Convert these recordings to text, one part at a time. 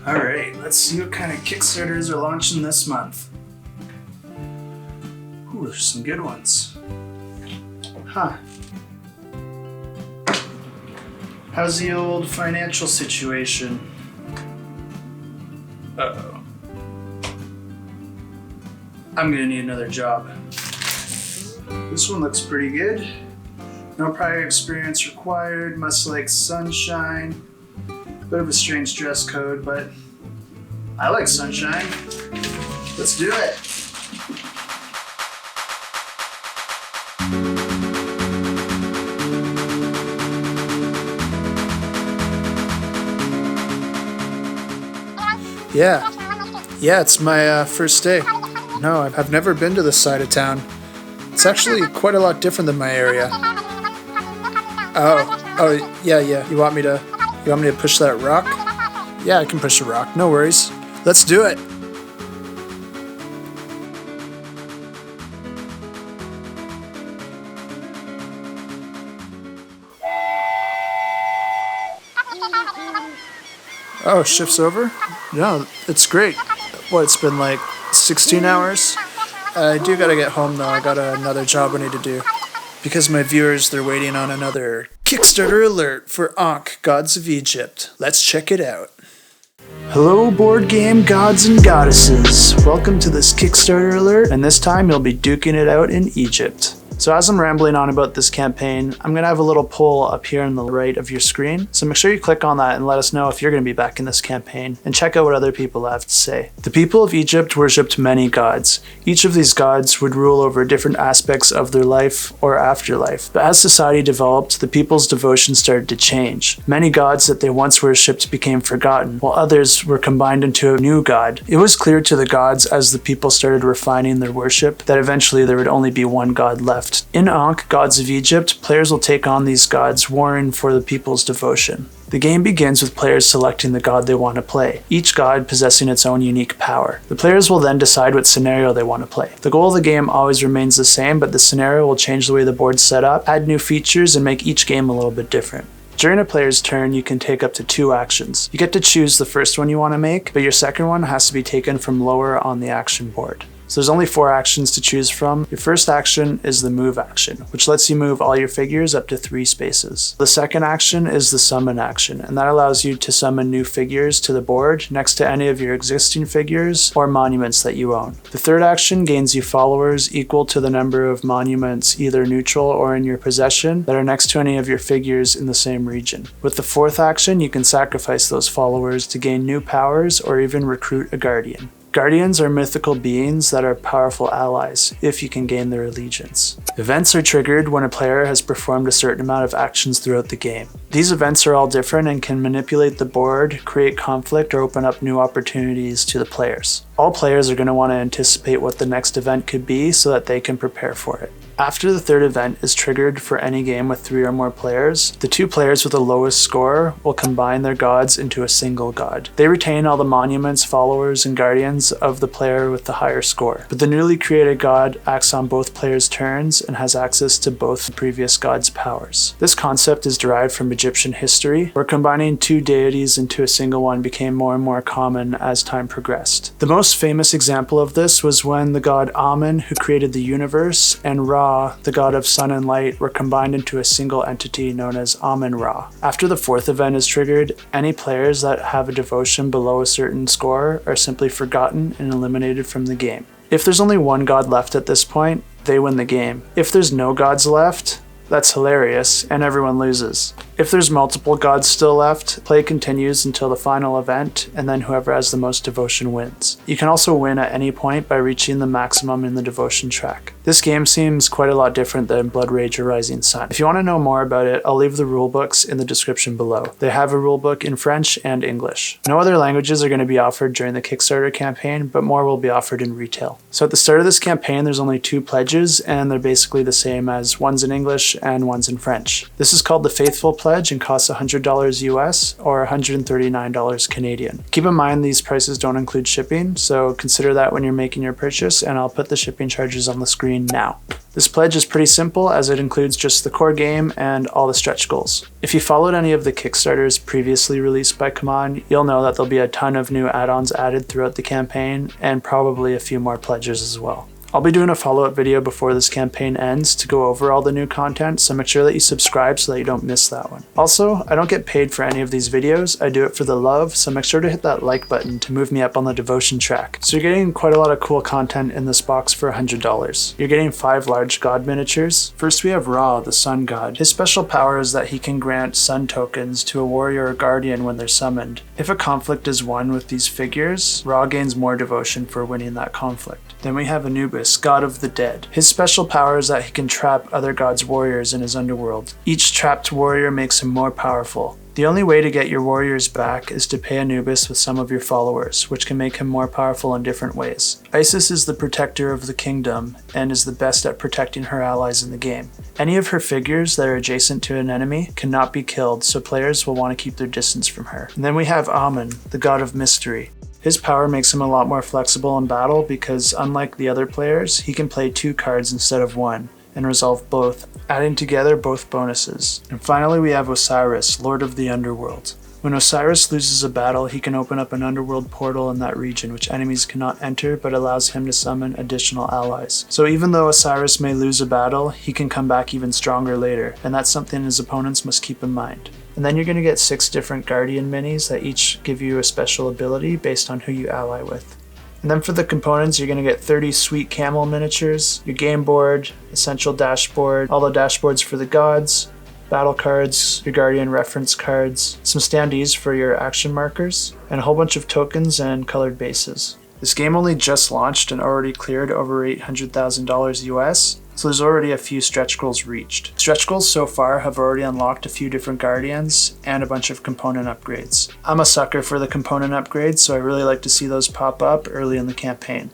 Alright, let's see what kind of Kickstarters are launching this month. Ooh, there's some good ones. Huh. How's the old financial situation? Uh-oh. I'm gonna need another job. This one looks pretty good. No prior experience required, must like sunshine. Bit of a strange dress code, but I like sunshine. Let's do it. Yeah, it's my first day. No, I've never been to this side of town. It's actually quite a lot different than my area. Oh, yeah. You want me to push that rock? Yeah, I can push a rock. No worries. Let's do it. Oh, shift's over? No, it's great. What, it's been like 16 hours? I do gotta get home though. I got another job I need to do. Because my viewers, they're waiting on another Kickstarter alert for Ankh, Gods of Egypt. Let's check it out. Hello, board game gods and goddesses. Welcome to this Kickstarter alert, and this time you'll be duking it out in Egypt. So as I'm rambling on about this campaign, I'm going to have a little poll up here on the right of your screen. So make sure you click on that and let us know if you're going to be back in this campaign, and check out what other people have to say. The people of Egypt worshipped many gods. Each of these gods would rule over different aspects of their life or afterlife. But as society developed, the people's devotion started to change. Many gods that they once worshipped became forgotten, while others were combined into a new god. It was clear to the gods as the people started refining their worship that eventually there would only be one god left. In Ankh, Gods of Egypt, players will take on these gods, warring for the people's devotion. The game begins with players selecting the god they want to play, each god possessing its own unique power. The players will then decide what scenario they want to play. The goal of the game always remains the same, but the scenario will change the way the board's set up, add new features, and make each game a little bit different. During a player's turn, you can take up to 2 actions. You get to choose the first one you want to make, but your second one has to be taken from lower on the action board. So there's only 4 actions to choose from. Your first action is the move action, which lets you move all your figures up to 3 spaces. The second action is the summon action, and that allows you to summon new figures to the board next to any of your existing figures or monuments that you own. The third action gains you followers equal to the number of monuments either neutral or in your possession that are next to any of your figures in the same region. With the fourth action, you can sacrifice those followers to gain new powers or even recruit a guardian. Guardians are mythical beings that are powerful allies, if you can gain their allegiance. Events are triggered when a player has performed a certain amount of actions throughout the game. These events are all different and can manipulate the board, create conflict, or open up new opportunities to the players. All players are going to want to anticipate what the next event could be so that they can prepare for it. After the third event is triggered for any game with 3 or more players, the 2 players with the lowest score will combine their gods into a single god. They retain all the monuments, followers, and guardians of the player with the higher score, but the newly created god acts on both players' turns and has access to both the previous god's powers. This concept is derived from Egyptian history, where combining 2 deities into a single one became more and more common as time progressed. The most famous example of this was when the god Amen, who created the universe, and Ra, the god of sun and light, were combined into a single entity known as Amen-Ra. After the 4th event is triggered, any players that have a devotion below a certain score are simply forgotten and eliminated from the game. If there's only one god left at this point, they win the game. If there's no gods left, that's hilarious, and everyone loses. If there's multiple gods still left, play continues until the final event, and then whoever has the most devotion wins. You can also win at any point by reaching the maximum in the devotion track. This game seems quite a lot different than Blood Rage or Rising Sun. If you want to know more about it, I'll leave the rulebooks in the description below. They have a rulebook in French and English. No other languages are going to be offered during the Kickstarter campaign, but more will be offered in retail. So at the start of this campaign, there's only 2 pledges, and they're basically the same as one's in English and one's in French. This is called the Faithful Pledge and costs $100 US or $139 Canadian. Keep in mind these prices don't include shipping, so consider that when you're making your purchase, and I'll put the shipping charges on the screen now. This pledge is pretty simple as it includes just the core game and all the stretch goals. If you followed any of the Kickstarters previously released by CMON, you'll know that there'll be a ton of new add-ons added throughout the campaign and probably a few more pledges as well. I'll be doing a follow-up video before this campaign ends to go over all the new content, so make sure that you subscribe so that you don't miss that one. Also, I don't get paid for any of these videos, I do it for the love, so make sure to hit that like button to move me up on the devotion track. So you're getting quite a lot of cool content in this box for $100. You're getting 5 large god miniatures. First we have 𝗁, the sun god. His special power is that he can grant sun tokens to a warrior or guardian when they're summoned. If a conflict is won with these figures, 𝗁 gains more devotion for winning that conflict. Then we have 𝗦𝗵𝗲𝗶𝗀𝗀, god of the dead. His special power is that he can trap other gods' warriors in his underworld. Each trapped warrior makes him more powerful. The only way to get your warriors back is to pay 𝗦𝗵𝗲𝗶 with some of your followers, which can make him more powerful in different ways. 𝗖𝗫 is the protector of the kingdom and is the best at protecting her allies in the game. Any of her figures that are adjacent to an enemy cannot be killed, so players will want to keep their distance from her. And then we have 𝗁𝗻, the god of mystery. His power makes him a lot more flexible in battle because, unlike the other players, he can play 2 cards instead of 1 and resolve both, adding together both bonuses. And finally we have 𝗚સિris, Lord of the Underworld. When 𝗚સિris loses a battle, he can open up an underworld portal in that region which enemies cannot enter, but allows him to summon additional allies. So even though 𝗚સિris may lose a battle, he can come back even stronger later, and that's something his opponents must keep in mind. And then you're going to get 6 different Guardian minis that each give you a special ability based on who you ally with. And then for the components, you're going to get 30 sweet camel miniatures, your game board, essential dashboard, all the dashboards for the gods, battle cards, your Guardian reference cards, some standees for your action markers, and a whole bunch of tokens and colored bases. This game only just launched and already cleared over $800,000 US, so there's already a few stretch goals reached. Stretch goals so far have already unlocked a few different Guardians and a bunch of component upgrades. I'm a sucker for the component upgrades, so I really like to see those pop up early in the campaign.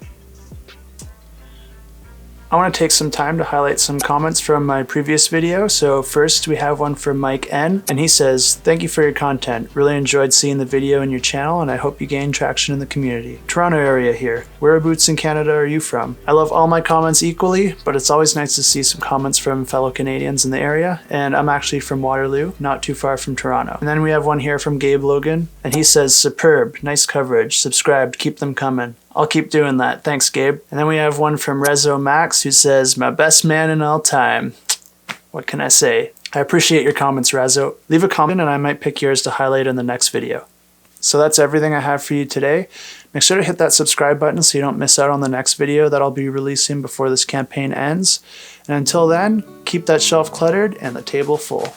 I want to take some time to highlight some comments from my previous video. So first we have one from Mike N, and he says, "Thank you for your content. Really enjoyed seeing the video in your channel and I hope you gain traction in the community. Toronto area here. Whereabouts in Canada are you from? I love all my comments equally, but it's always nice to see some comments from fellow Canadians in the area, and I'm actually from Waterloo, not too far from Toronto." And then we have one here from Gabe Logan, and he says, "Superb, nice coverage, subscribed, keep them coming." I'll keep doing that. Thanks, Gabe. And then we have one from Rezo Max who says, "My best man in all time." What can I say? I appreciate your comments, Rezo. Leave a comment and I might pick yours to highlight in the next video. So that's everything I have for you today. Make sure to hit that subscribe button so you don't miss out on the next video that I'll be releasing before this campaign ends. And until then, keep that shelf cluttered and the table full.